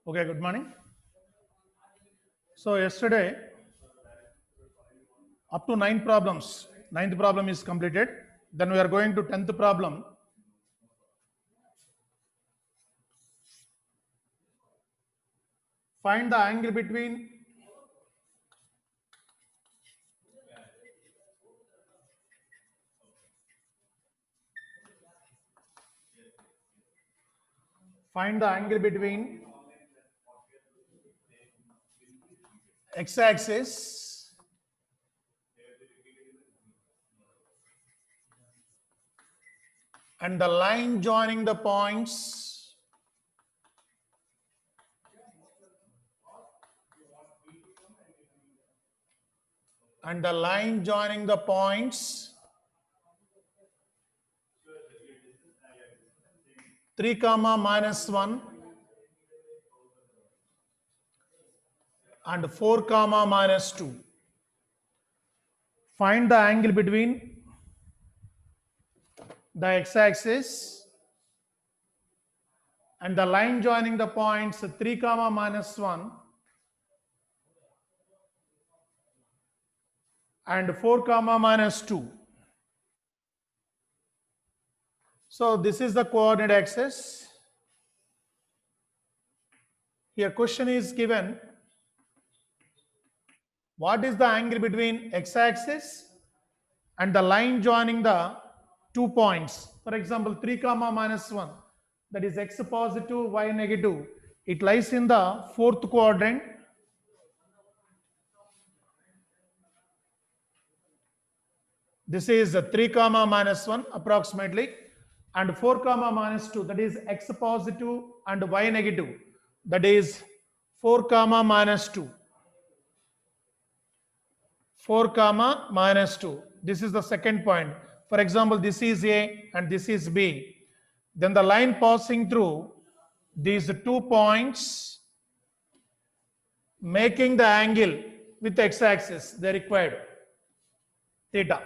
Okay, good morning. So yesterday, up to 9 problems. 9th problem is completed. Then we are going to 10th problem. Find the angle between x-axis and the line joining the points and the line joining the points 3 comma minus 1 and 4 comma minus 2. Find the angle between the x-axis and the line joining the points 3 comma minus 1 and 4 comma minus 2. So this is the coordinate axis. Here question is given, what is the angle between x-axis and the line joining the 2 points? For example, 3 comma minus 1, that is x positive, y negative. It lies in the 4th quadrant. This is 3 comma minus 1 approximately, and 4 comma minus 2, that is x positive and y negative, that is 4 comma minus 2. 4 comma minus 2. This is the second point. For example, this is A and this is B. Then the line passing through these 2 points making the angle with x-axis, they required theta.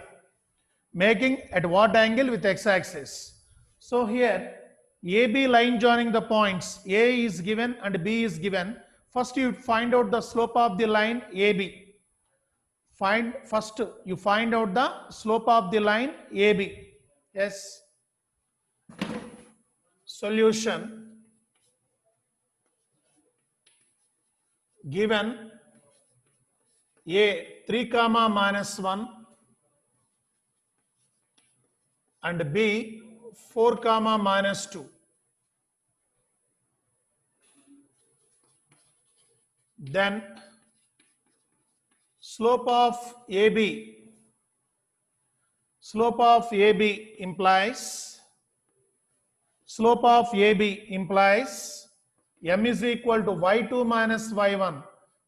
Making at what angle with x-axis? So here AB line joining the points, A is given and B is given. First you find out the slope of the line AB. First you find out the slope of the line AB. Yes. Solution. Given A 3 comma minus 1 and B 4 comma minus 2. Then slope of AB implies m is equal to y2 minus y1,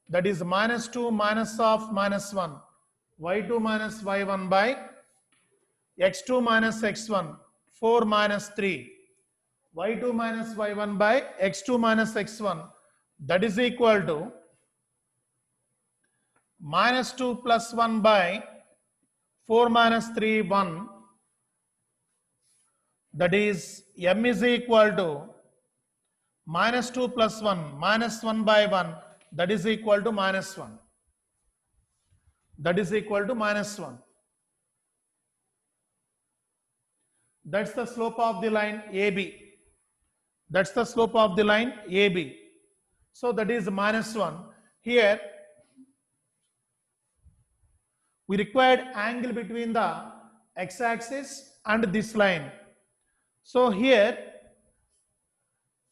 that is minus 2 minus of minus 1, y2 minus y1 by x2 minus x1, 4 minus 3, y2 minus y1 by x2 minus x1, that is equal to minus 2 plus 1 by 4 minus 3, 1, that is m is equal to minus 2 plus 1, minus 1 by 1, that is equal to minus 1. That is equal to minus 1. That's the slope of the line AB. That's the slope of the line AB. So that is minus 1. Here we required angle between the x-axis and this line. So here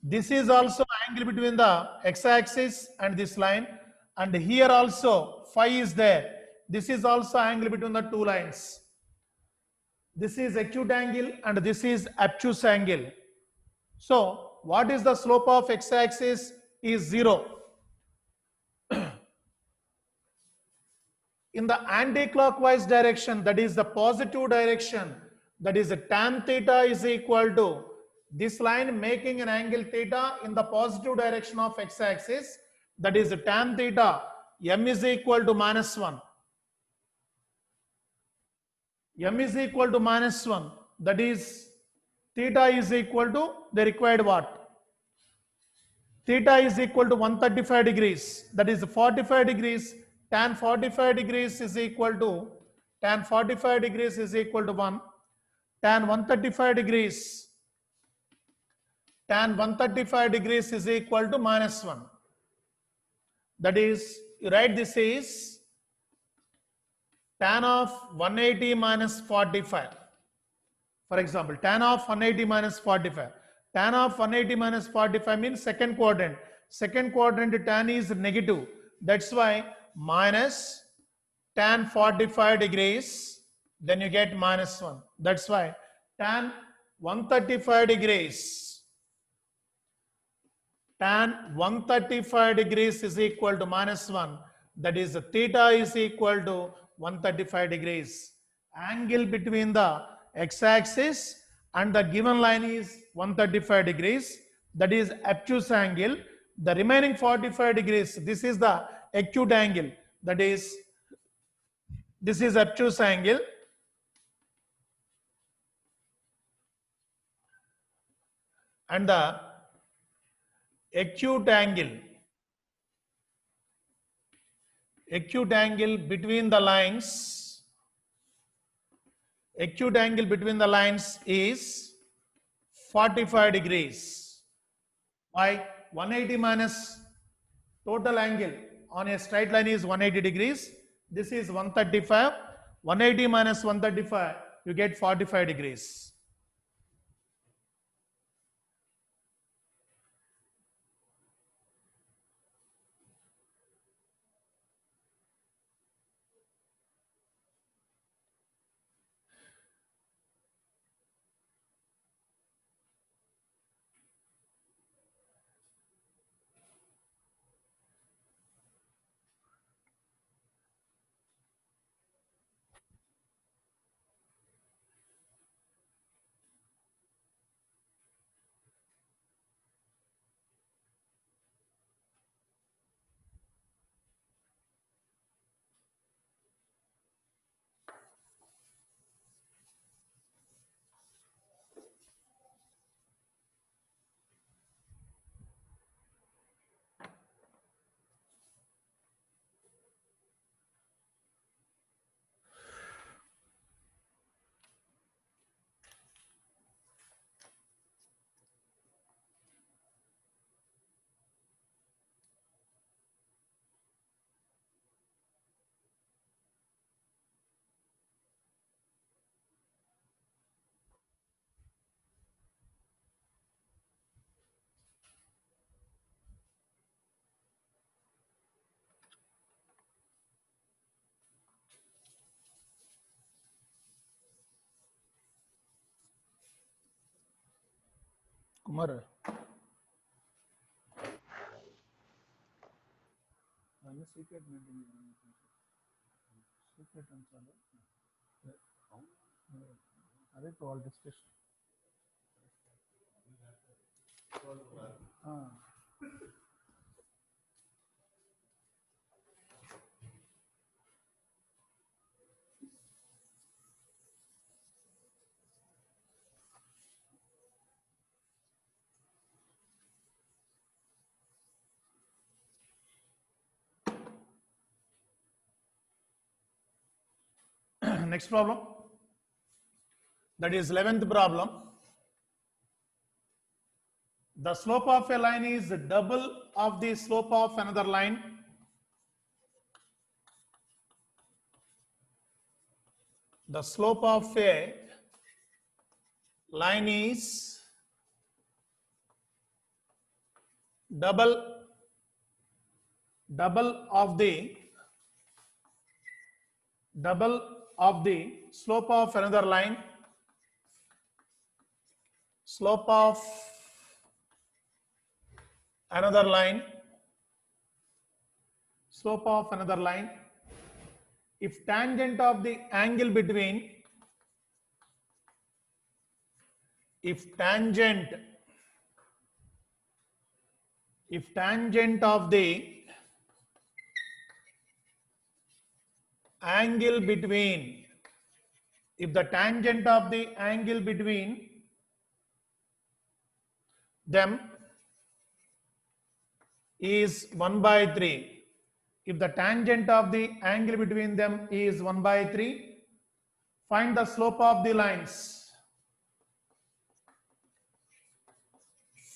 this is also angle between the x-axis and this line, and here also phi is there. This is also angle between the two lines. This is acute angle and this is obtuse angle. So what is the slope of x-axis? Is 0. In the anti-clockwise direction, that is the positive direction, that is tan theta is equal to this line making an angle theta in the positive direction of x-axis, that is tan theta, m is equal to minus 1. M is equal to minus 1, that is theta is equal to the required what? theta is equal to 135 degrees, that is 45 degrees. Tan 45 degrees is equal to, tan 45 degrees is equal to 1. Tan 135 degrees, tan 135 degrees is equal to minus 1. That is, you write this is tan of 180 minus 45. For example, tan of 180 minus 45. Tan of 180 minus 45 means second quadrant. Second quadrant tan is negative. That's why minus tan 45 degrees, then you get minus 1. That's why tan 135 degrees, tan 135 degrees is equal to minus 1. That is, theta is equal to 135 degrees. Angle between the x-axis and the given line is 135 degrees. That is obtuse angle. The remaining 45 degrees, this is the acute angle. That is, this is obtuse angle. And the acute angle between the lines, acute angle between the lines is 45 degrees. Why? 180 minus total angle on a straight line is 180 degrees. This is 135. 180 minus 135, you get 45 degrees. Kumar. Secret అదే call discussion Next problem, that is 11th problem. The slope of a line is double of the slope of another line. The slope of a line is double of the slope of another line. Slope of another line. Slope of another line. If tangent of the angle between, if tangent of the angle between, if the tangent of the angle between them is 1 by 3. If the tangent of the angle between them is 1 by 3, find the slope of the lines.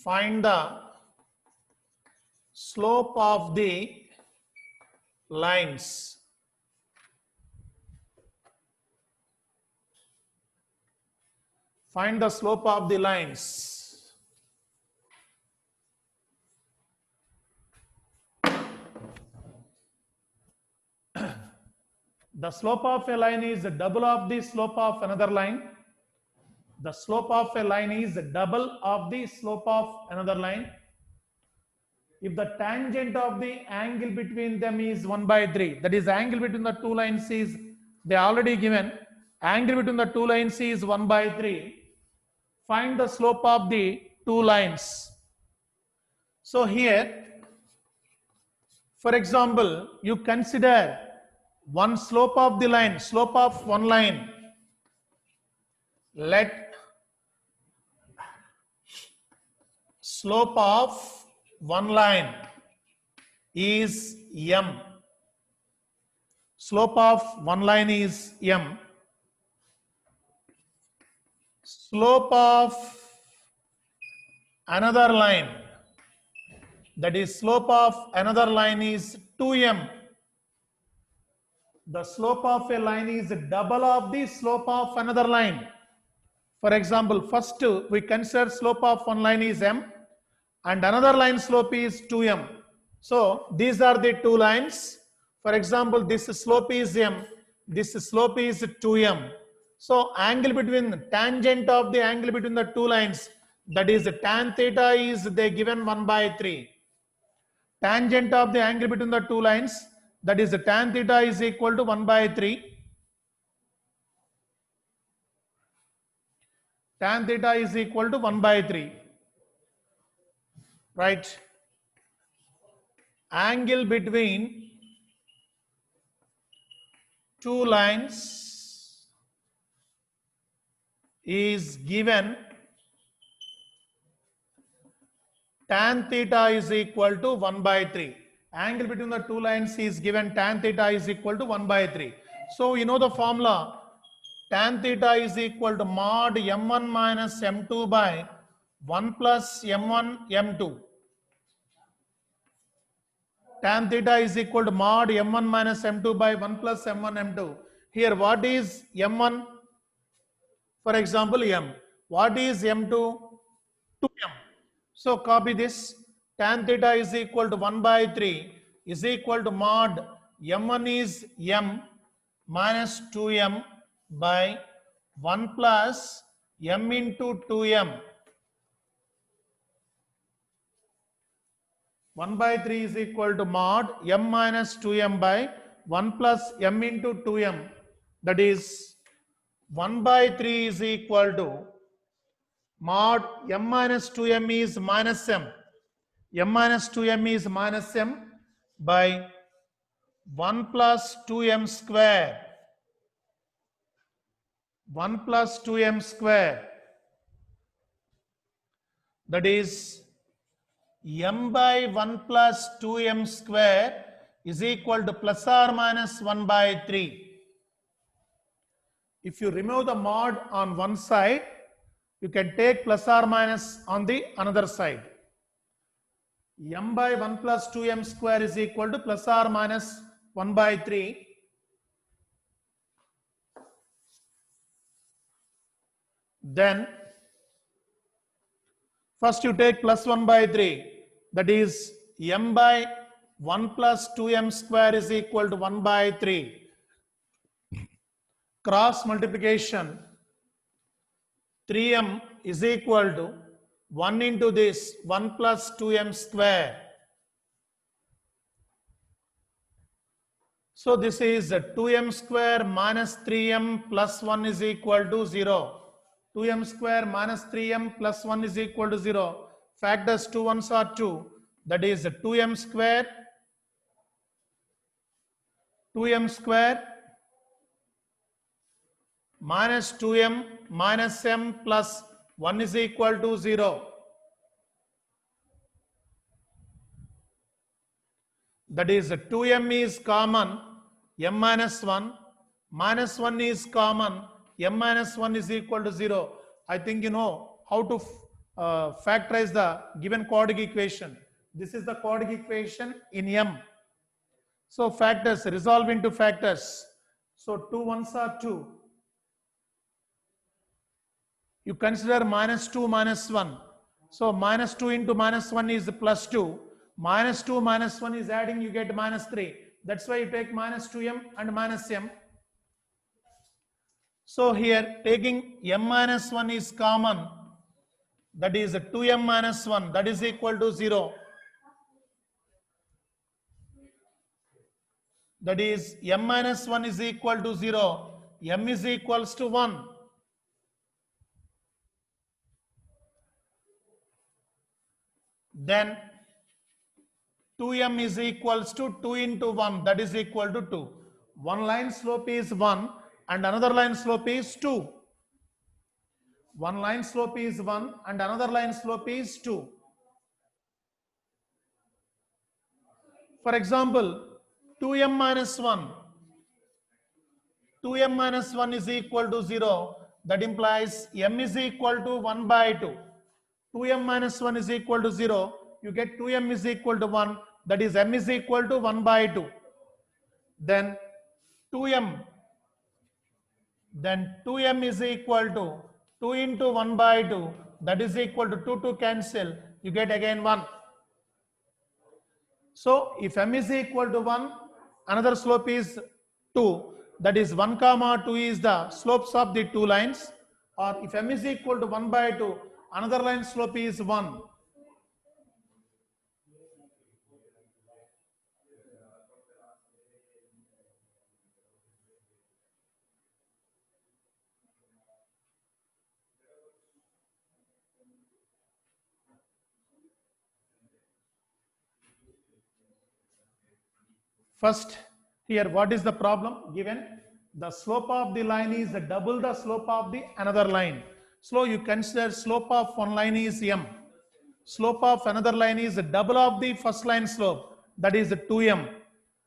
Find the slope of the lines. Find the slope of the lines. The slope of a line is double of the slope of another line. The slope of a line is double of the slope of another line. If the tangent of the angle between them is 1 by 3, that is angle between the two lines is, they already given, angle between the two lines is 1 by 3. Find the slope of the two lines. So here, for example, you consider one slope of the line, slope of one line. Let slope of one line is m. Slope of one line is m. Slope of another line, that is slope of another line is 2m. The slope of a line is double of the slope of another line. For example, first we consider slope of one line is m and another line slope is 2m. So these are the two lines. For example, this slope is m, this slope is 2m. So angle between, tangent of the angle between the two lines, that is tan theta is they given 1 by 3. Tangent of the angle between the two lines, that is tan theta is equal to 1 by 3. Tan theta is equal to 1 by 3. Right? Angle between two lines is given tan theta is equal to 1 by 3. Angle between the two lines is given tan theta is equal to 1 by 3. So you know the formula, tan theta is equal to mod m1 minus m2 by 1 plus m1 m2. Tan theta is equal to mod m1 minus m2 by 1 plus m1 m2. Here what is m1? For example, m. What is m2? 2m. So copy this. Tan theta is equal to 1 by 3 is equal to mod m1 is m minus 2m by 1 plus m into 2m. 1 by 3 is equal to mod m minus 2m by 1 plus m into 2m. That is 1 by 3 is equal to mod m minus 2m is minus m. M minus 2m is minus m by 1 plus 2m square. 1 plus 2m square. That is m by 1 plus 2m square is equal to plus or minus 1 by 3. If you remove the mod on one side, you can take plus or minus on the another side. M by 1 plus 2m square is equal to plus or minus 1 by 3. Then first you take plus 1 by 3. That is m by 1 plus 2m square is equal to 1 by 3. Cross multiplication, 3m is equal to 1 into this 1 plus 2m square. So this is 2m square minus 3m plus 1 is equal to 0. 2m square minus 3m plus 1 is equal to 0. Factors 2 ones are 2. That is 2m square minus 2m minus m plus 1 is equal to 0. that is 2m is common, m minus 1, minus 1 is common, m minus 1 is equal to 0. I think you know how to factorize the given quadratic equation. This is the quadratic equation in m. So factors, resolve into factors. So 2 ones are 2. You consider minus 2 minus 1. So minus 2 into minus 1 is plus 2. Minus 2 minus 1 is adding, you get minus 3. That's why you take minus 2m and minus m. So here taking m minus 1 is common. That is 2m minus 1. That is equal to 0. That is m minus 1 is equal to 0. M is equals to 1. Then 2m is equals to 2 into 1, that is equal to 2. One line slope is 1 and another line slope is 2. One line slope is 1 and another line slope is 2. For example, 2m minus 1. 2m minus 1 is equal to 0. That implies m is equal to 1 by 2. 2m minus 1 is equal to 0. You get 2m is equal to 1. That is m is equal to 1 by 2. Then 2m. Then 2m is equal to 2 into 1 by 2. That is equal to 2 to cancel. You get again 1. So if m is equal to 1, another slope is 2. That is 1 comma 2 is the slopes of the two lines. Or if m is equal to 1 by 2, another line slope is 1. First, here what is the problem given? The slope of the line is double the slope of the another line. So you consider slope of one line is m. Slope of another line is double of the first line slope, that is 2m.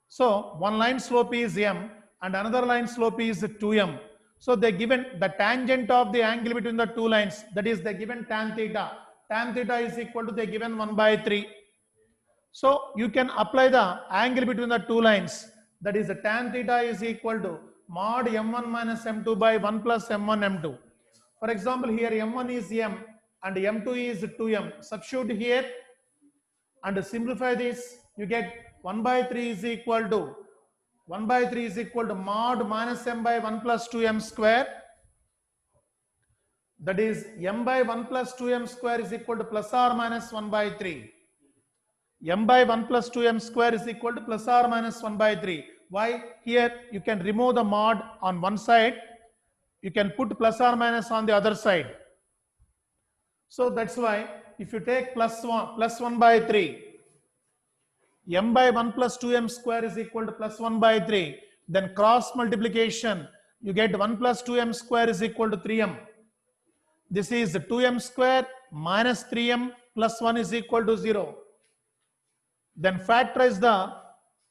So one line slope is m and another line slope is 2m. So they given the tangent of the angle between the two lines, that is they given tan theta. Tan theta is equal to they given 1 by 3. So you can apply the angle between the two lines, that is the tan theta is equal to mod m1 minus m2 by 1 plus m1 m2. For example, here m1 is m and m2 is 2m. Substitute here and simplify this. You get 1 by 3 is equal to 1 by 3 is equal to mod minus m by 1 plus 2m square. That is m by 1 plus 2m square is equal to plus or minus 1 by 3. M by 1 plus 2m square is equal to plus or minus 1 by 3. Why? Here you can remove the mod on one side. You can put plus or minus on the other side. So that's why if you take plus 1 by 3, m by 1 plus 2m square is equal to plus 1 by 3. Then cross multiplication, you get 1 plus 2m square is equal to 3m. This is 2m square minus 3m plus 1 is equal to 0. Then factorize the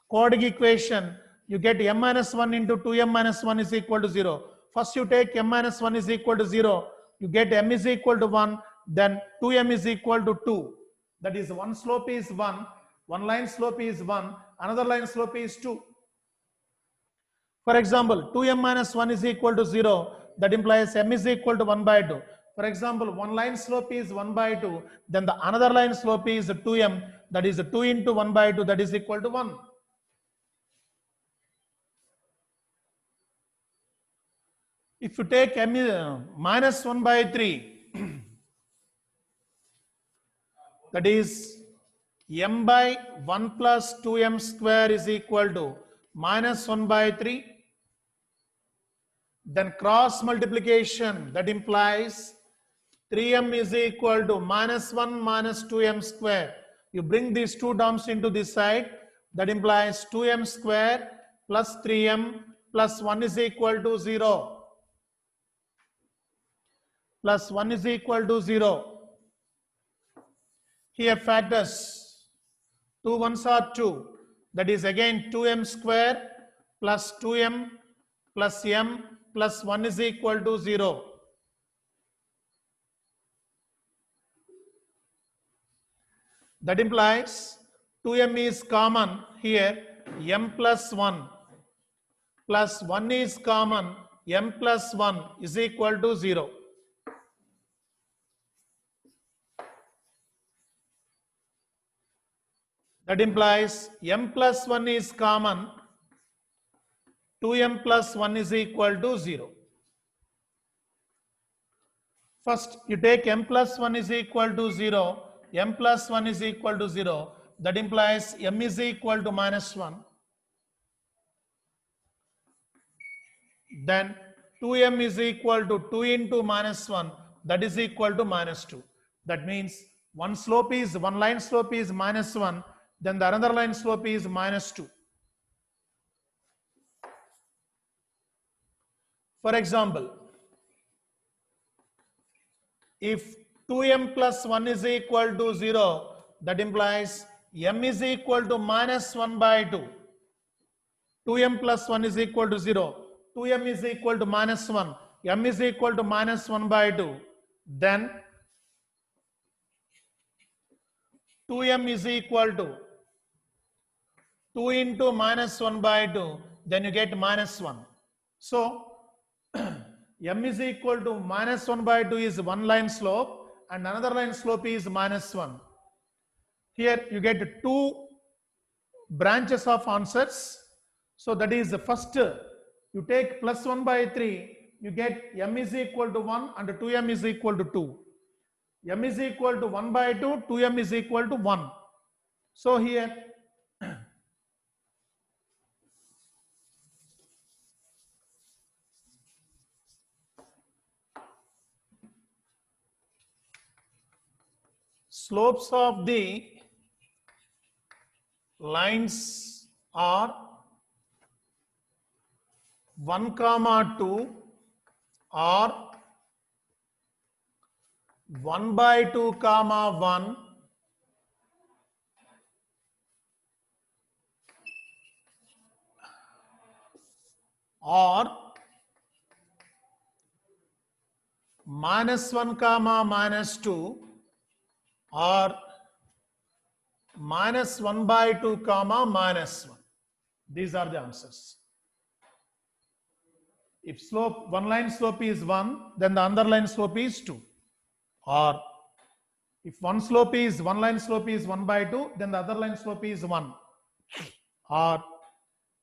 quadratic equation. You get m minus 1 into 2m minus 1 is equal to 0. First you take m minus 1 is equal to 0. You get m is equal to 1. Then 2m is equal to 2. That is one slope is 1. One line slope is 1. Another line slope is 2. For example, 2m minus 1 is equal to 0. That implies m is equal to 1 by 2. For example, one line slope is 1 by 2. Then the another line slope is 2m. That is 2 into 1 by 2. That is equal to 1. If you take m minus 1 by 3, that is m by 1 plus 2m square is equal to minus 1 by 3. Then cross multiplication, that implies 3m is equal to minus 1 minus 2m square. You bring these two terms into this side, that implies 2m square plus 3m plus 1 is equal to 0. Plus 1 is equal to 0. Here factors, 2 ones are 2. that is again 2m square plus 2m plus m plus 1 is equal to 0. That implies 2m is common here, m plus 1 plus 1 is common, m plus 1 is equal to 0. That implies m plus 1 is common, 2m plus 1 is equal to 0. First, you take m plus 1 is equal to 0, m plus 1 is equal to 0. That implies m is equal to minus 1. Then 2m is equal to 2 into minus 1, that is equal to minus 2. That means one line slope is minus 1, then the another line slope is minus 2. For example, if 2m plus 1 is equal to 0, that implies m is equal to minus 1 by 2. 2m plus 1 is equal to 0. 2m is equal to minus 1. m is equal to minus 1 by 2. Then 2m is equal to 2 into minus 1 by 2. Then you get minus 1. So m is equal to minus 1 by 2 is one line slope and another line slope is minus 1. Here you get two branches of answers. So that is the first, you take plus 1 by 3, you get m is equal to 1 and 2m is equal to 2. m is equal to 1 by 2, 2m is equal to 1. So here slopes of the lines are 1, 2 or 1 by 2, 1 or minus 1, minus 2 or minus 1 by 2, minus 1. These are the answers. If one line slope is 1, then the other line slope is 2. Or if one line slope is 1 by 2, then the other line slope is 1. Or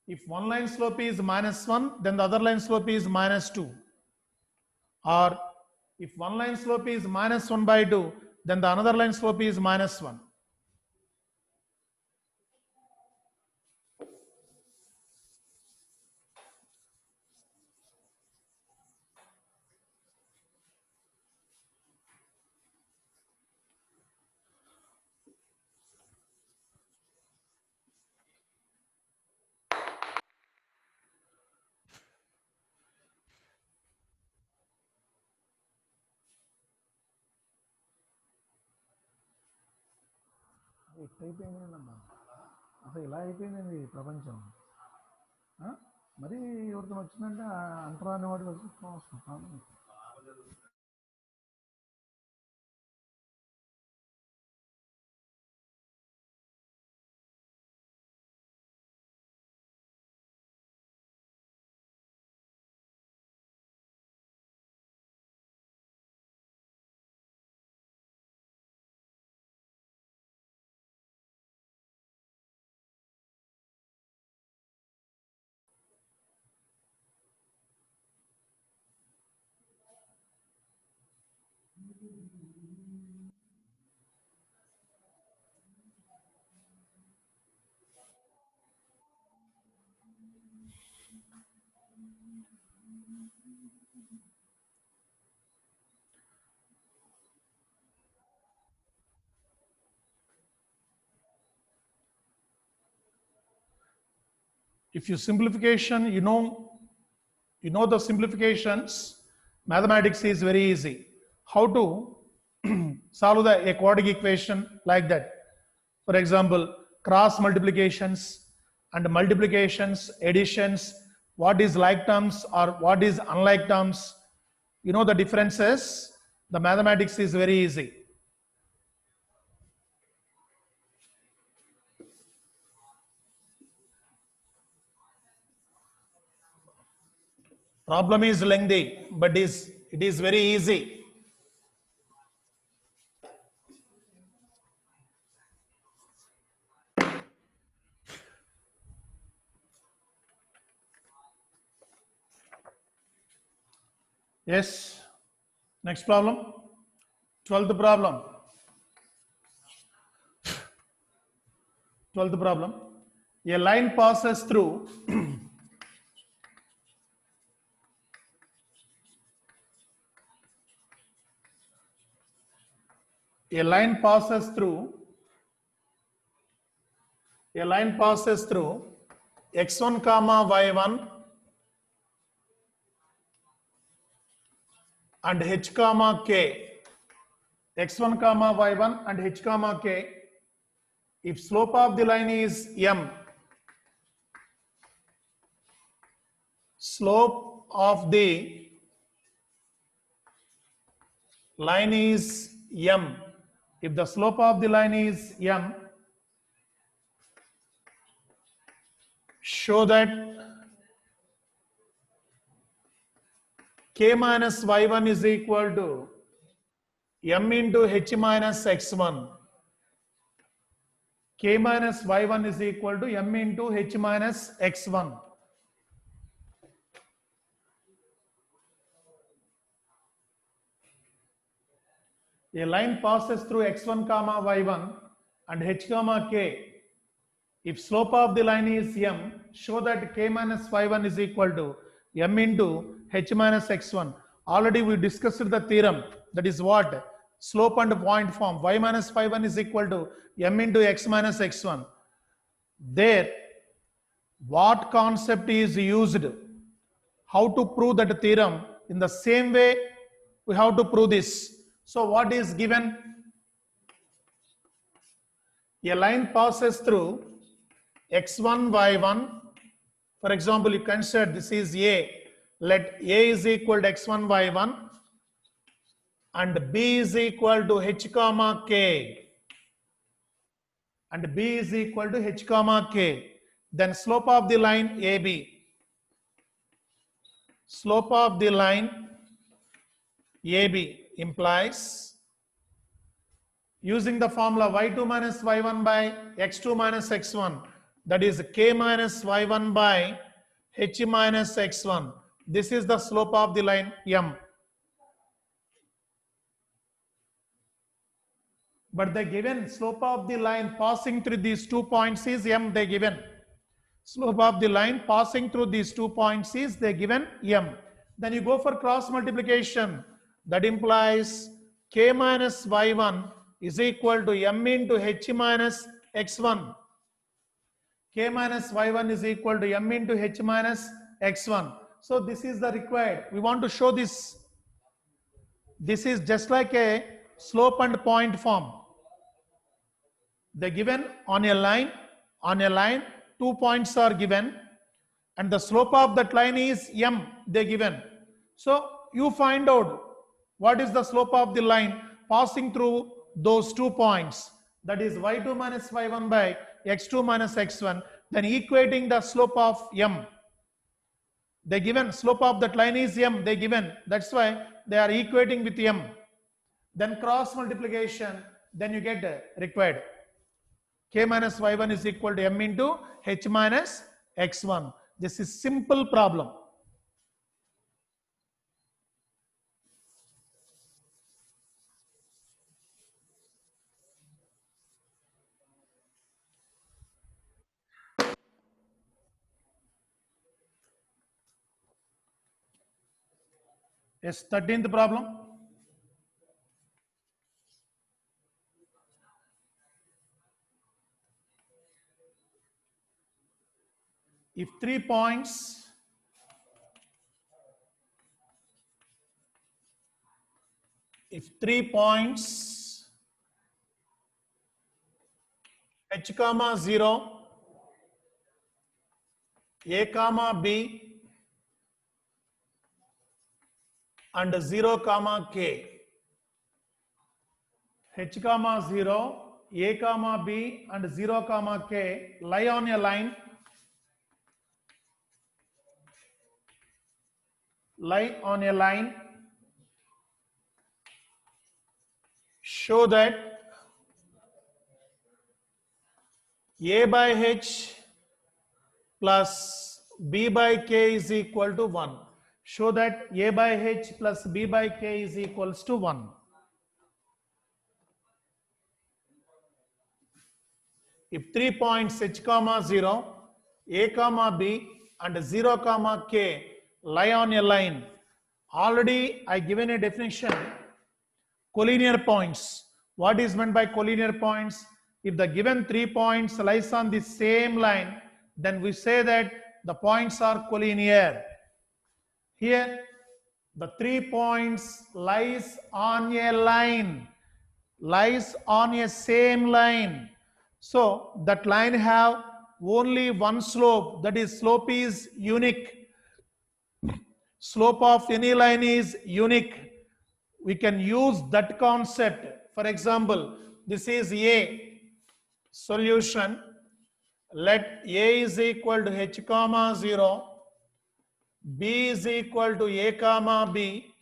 if one line slope is minus 1, then the other line slope is minus 2. Or if one line slope is minus 1 by 2, then the another line slope is minus 1. ఎట్టయిపోయిందమ్మా అసలు ఇలా అయిపోయిందండి ప్రపంచం. మరి ఎవరితో వచ్చిందంటే అంటరాని వాడికి వచ్చి if you simplification, you know the simplifications, mathematics is very easy. How to solve a quadratic equation like that? For example, cross multiplications, and multiplications, additions, what is like terms or what is unlike terms. You know the differences. The mathematics is very easy. Problem is lengthy, but it is very easy. Yes. Next problem. 12th problem. 12th problem. A line passes through a line passes through x1 comma y1 and h comma k, x1 comma y1 and h comma k. If slope of the line is m, slope of the line is m, if the slope of the line is m, show that k minus y1 is equal to m into h minus x1. K minus y1 is equal to m into h minus x1. A line passes through x1 comma y1 and h comma k. If slope of the line is m, show that k minus y1 is equal to m into h minus x1. Already we discussed the theorem. That is what? Slope and point form. Y minus y1 is equal to m into x minus x1. There, what concept is used? How to prove that theorem? In the same way, we have to prove this. So what is given? A line passes through x1, y1. For example, you consider this is A. Let A is equal to x1, y1 and B is equal to h comma k. And B is equal to h comma k. Then slope of the line AB. Slope of the line AB implies, using the formula y2 minus y1 by x2 minus x1, that is k minus y1 by h minus x1. This is the slope of the line m. But the given slope of the line passing through these 2 points is m. They given slope of the line passing through these 2 points is they given m. Then you go for cross multiplication. That implies k minus y1 is equal to m into h minus x1. K minus y1 is equal to m into h minus x1. So this is the required. We want to show this. This is just like a slope and point form. They given on a line, 2 points are given, and the slope of that line is m. They given. So you find out what is the slope of the line passing through those 2 points. That is y2 minus y1 by x2 minus x1. Then equating the slope of m. They given slope of that line is m. They given. That's why they are equating with m. Then cross multiplication. Then you get required. K minus y1 is equal to m into h minus x1. This is simple problem. Yes, 13th problem. If 3 points h comma 0 A comma B and 0 comma K. H comma 0, A comma B and 0 comma K lie on a line. Lie on a line. Show that A by H plus B by K is equal to 1. Show that A by H plus B by K is equals to 1. If 3 points H comma 0, A comma B and 0 comma K lie on a line, already I given a definition, collinear points. What is meant by collinear points? If the given 3 points lies on the same line, then we say that the points are collinear. Here, the 3 points lies on a line, lies on a same line. So that line have only one slope, that is slope is unique. Slope of any line is unique. We can use that concept. For example, this is A. Solution. Let A is equal to H comma 0, B is equal to A comma B,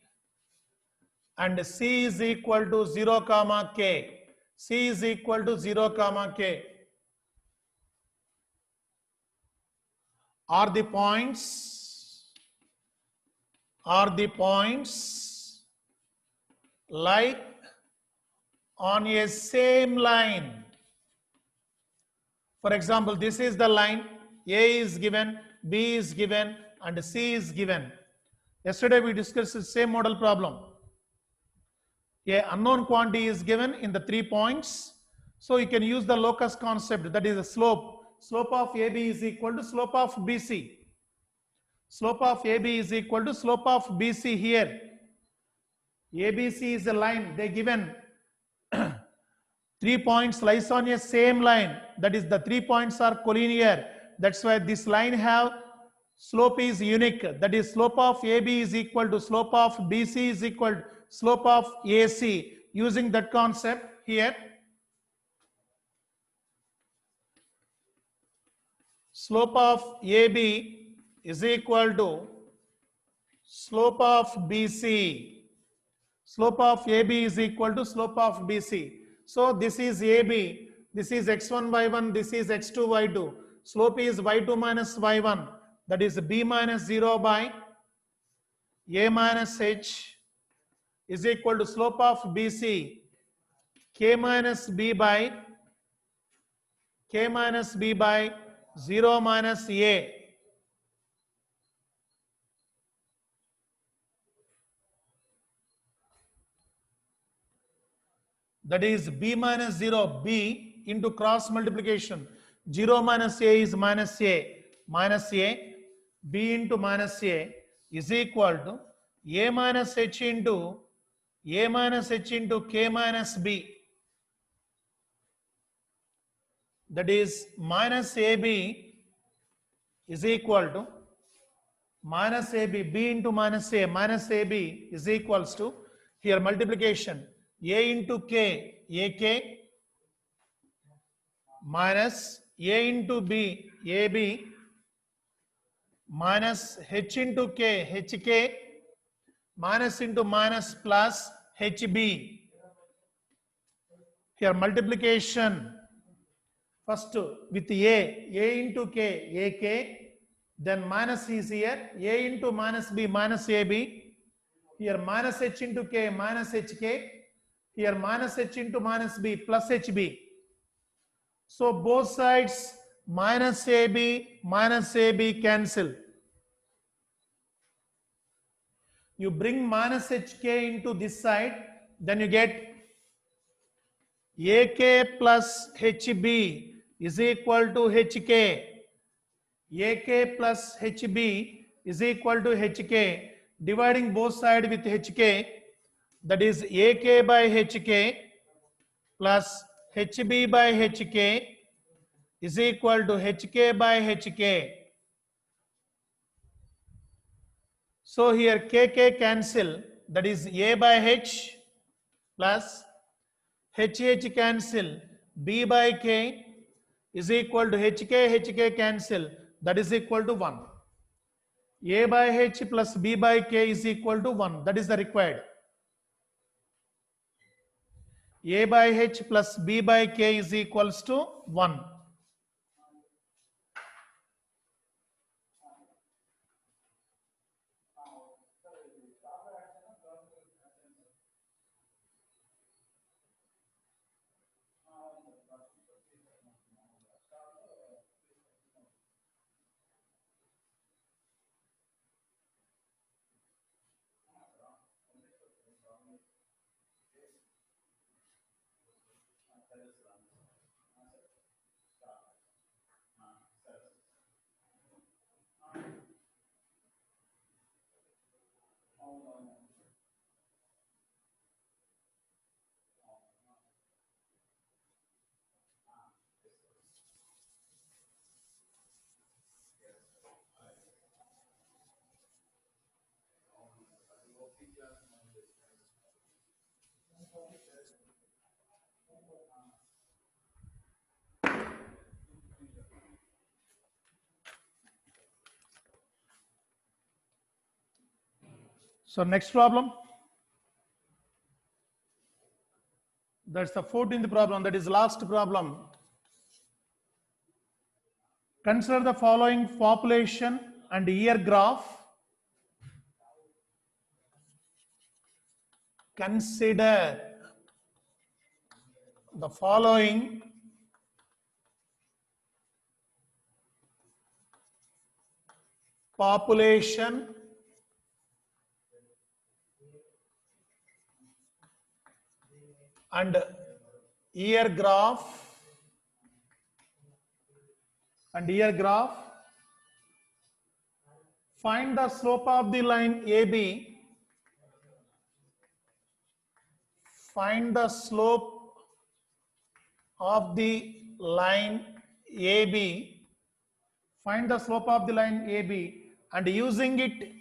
and C is equal to 0 comma K. C is equal to 0 comma K. Are the points lie on a same line? For example, this is the line. A is given, B is given, and C is given. Yesterday we discussed the same model problem. A unknown quantity is given in the 3 points. So you can use the locus concept, that is the slope. Slope of AB is equal to slope of BC. Slope of AB is equal to slope of BC here. ABC is a line. They given 3 points lies on a same line. That is the 3 points are collinear. That's why this line have slope is unique. That is slope of AB is equal to slope of BC is equal to slope of AC. Using that concept here, slope of AB is equal to slope of BC. Slope of AB is equal to slope of BC. So this is AB, this is x1 y1, this is x2 y2. Slope is y2 minus y1, that is B minus 0 by A minus H is equal to slope of BC, K minus B by 0 minus A. That is B minus 0, B into cross multiplication. 0 minus A is minus A. Minus A, B into minus A is equal to A minus H into K minus B. That is minus AB is equal to minus AB, B into minus AB is equals to, here multiplication, A into K, AK, minus A into B, AB, minus H into K, HK, minus into minus plus HB. Here multiplication, first with A into K, AK, then minus is here, A into minus B, minus AB, here minus H into K, minus HK, here minus H into minus B, plus HB. So both sides minus AB cancel. You bring minus HK into this side, then you get AK plus HB is equal to HK. AK plus HB is equal to HK. Dividing both sides with HK, that is AK by HK plus HB by HK is equal to HK by HK. So here kk cancel, that is a by h plus h cancel, b by k is equal to hk cancel, that is equal to 1. A by h plus b by k is equal to 1. That is the required. A by h plus b by k is equals to 1. So next problem. That's the 14th problem. That is last problem. Consider the following population and year graph. Consider the following population and year graph Find the slope of the line AB. Find the slope of the line AB. Find the slope of the line AB, and using it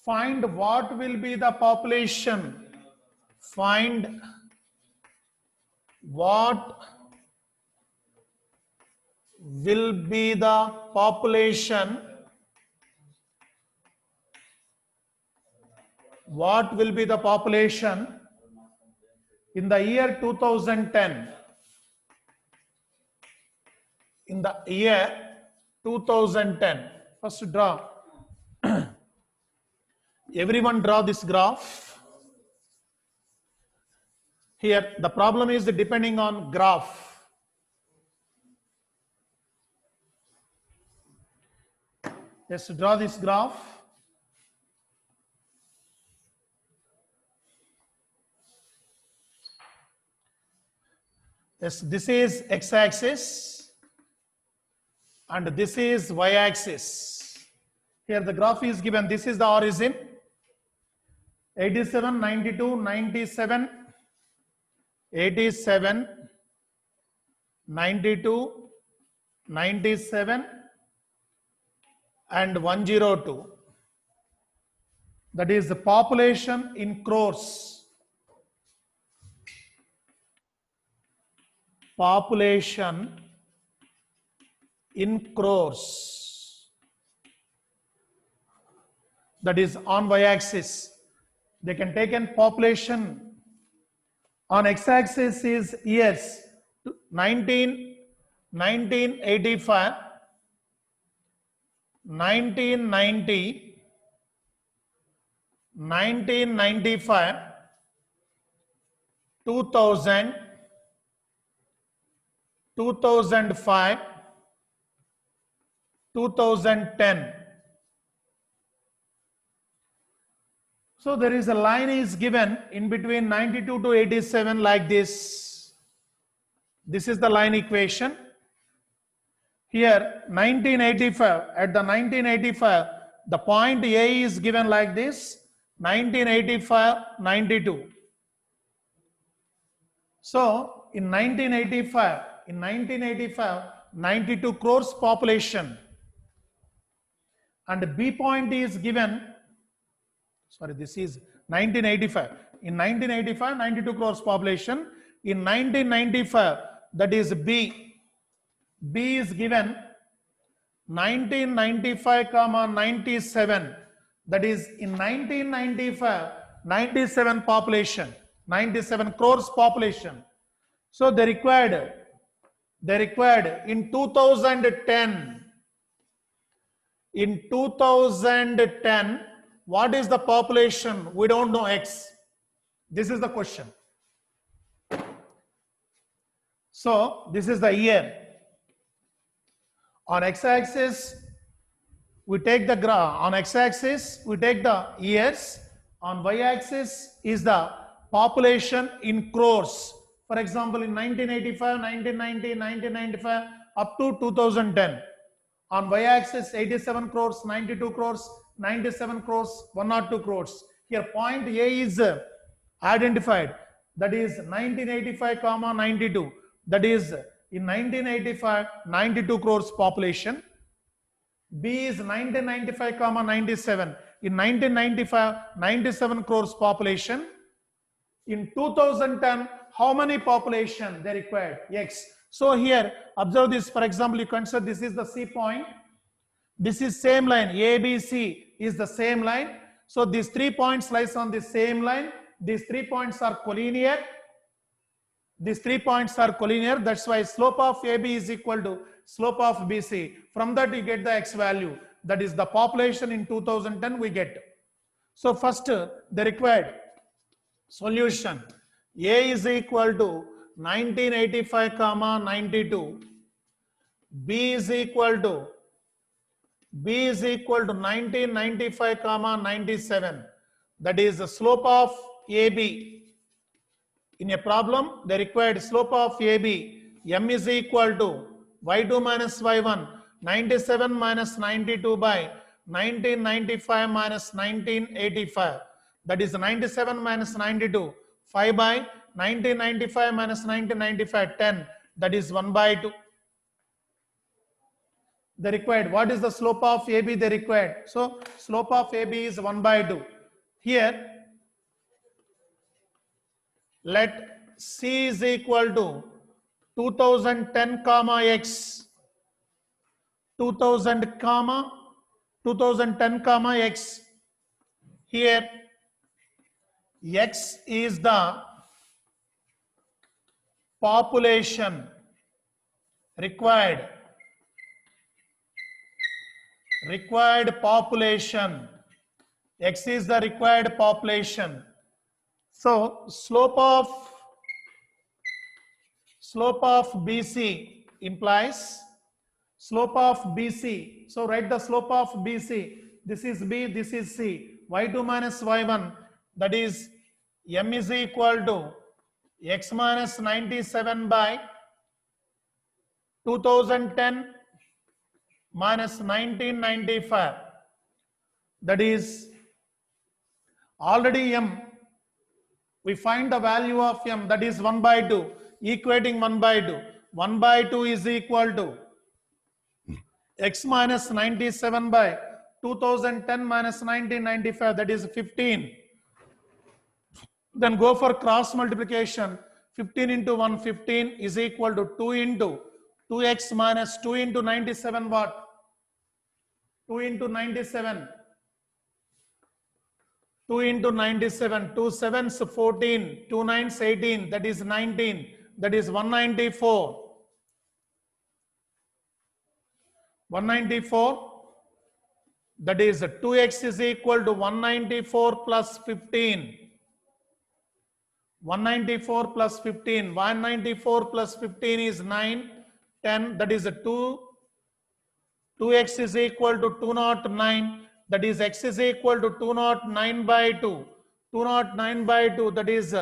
find what will be the population. Find what will be the population. What will be the population in the year 2010? In the year 2010. First draw. Everyone draw this graph. Here the problem is depending on graph. Let's draw this graph. Yes, this is x-axis and this is y-axis. Here the graph is given. This is the origin. 87, 92, 97, 87, 92, 97 and 102. That is the population in crores. Population in crores. That is on y-axis. They can take in population. On x-axis is years. 1985, 1990, 1995, 2000, 2005, 2010. So there is a line is given in between 92 to 87 like this. This is the line equation. Here 1985, at the 1985, the point A is given like this, 1985, 92. So in 1985, 92 crores population, and B point is given, sorry, this is 1985. In 1985, 92 crores population. In 1995, that is B is given 1995, 97. That is in 1995, 97 population, 97 crores population. So they required in 2010. In 2010, what is the population? We don't know X. This is the question. So this is the year. On x-axis, we take the graph. On x-axis, we take the years. On y-axis is the population in crores. For example, in 1985, 1990, 1995, up to 2010. On y-axis, 87 crores, 92 crores, 97 crores, 102 crores. Here, point A is identified. That is 1985, 92. That is in 1985, 92 crores population. B is 1995, 97. In 1995, 97 crores population. In 2010, how many population they required? X. So here, observe this. For example, you consider this is the C point. This is same line. A, B, C is the same line. So these 3 points lies on the same line. These 3 points are collinear. These 3 points are collinear. That's why slope of AB is equal to slope of BC. From that you get the X value. That is the population in 2010 we get. So first the required solution. A is equal to 1985, 92. B is equal to 1995, 97. That is the slope of AB. In a problem, the required slope of AB, M is equal to y2 minus y1, 97 minus 92 by 1995 minus 1985. That is 97 minus 92, 5 by 1995 minus 1995, 10. That is 1 by 2. The required, what is the slope of AB they required? So, slope of AB is 1 by 2. Here, let C is equal to 2010 comma X, 2010 comma X. Here X is the population required population. X is the required population. So slope of BC implies slope of BC. So write the slope of BC. This is B, this is C. Y2 minus Y1, that is M is equal to X minus 97 by 2010 minus 1995. That is already M. We find the value of M, that is 1 by 2, equating 1 by 2. 1 by 2 is equal to X minus 97 by 2010 minus 1995, that is 15. Then go for cross multiplication. 15 into 1, 15 is equal to 2 into 2x minus 2 into 97 what? 2 into 97. 2 into 97, 2 7s 14, 2 9s 18, that is 19, that is 194. 194, that is 2x is equal to 194 plus 15. 194 plus 15, 194 plus 15 is 9, 10, that is 2. 2x is equal to 209. That is x is equal to 209 by 2. 209 by 2, that is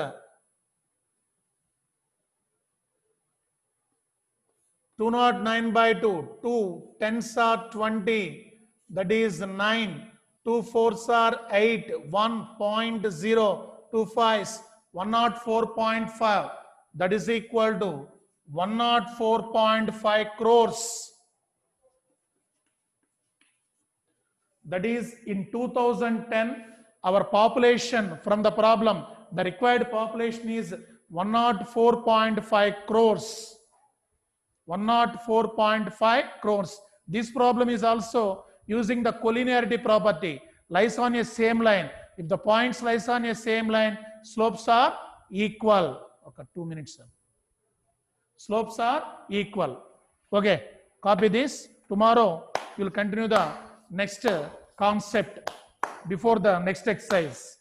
209 by 2. 2 10s are 20. That is 9. 2 4s are 8. 1.0. 2 5s 104.5. That is equal to 104.5 crores. That is, in 2010, our population from the problem, the required population is 104.5 crores. 104.5 crores. This problem is also using the collinearity property, lies on a same line. If the points lies on a same line, slopes are equal. Okay, 2 minutes. Slopes are equal. Okay, copy this. Tomorrow we will continue the next concept before the next exercise.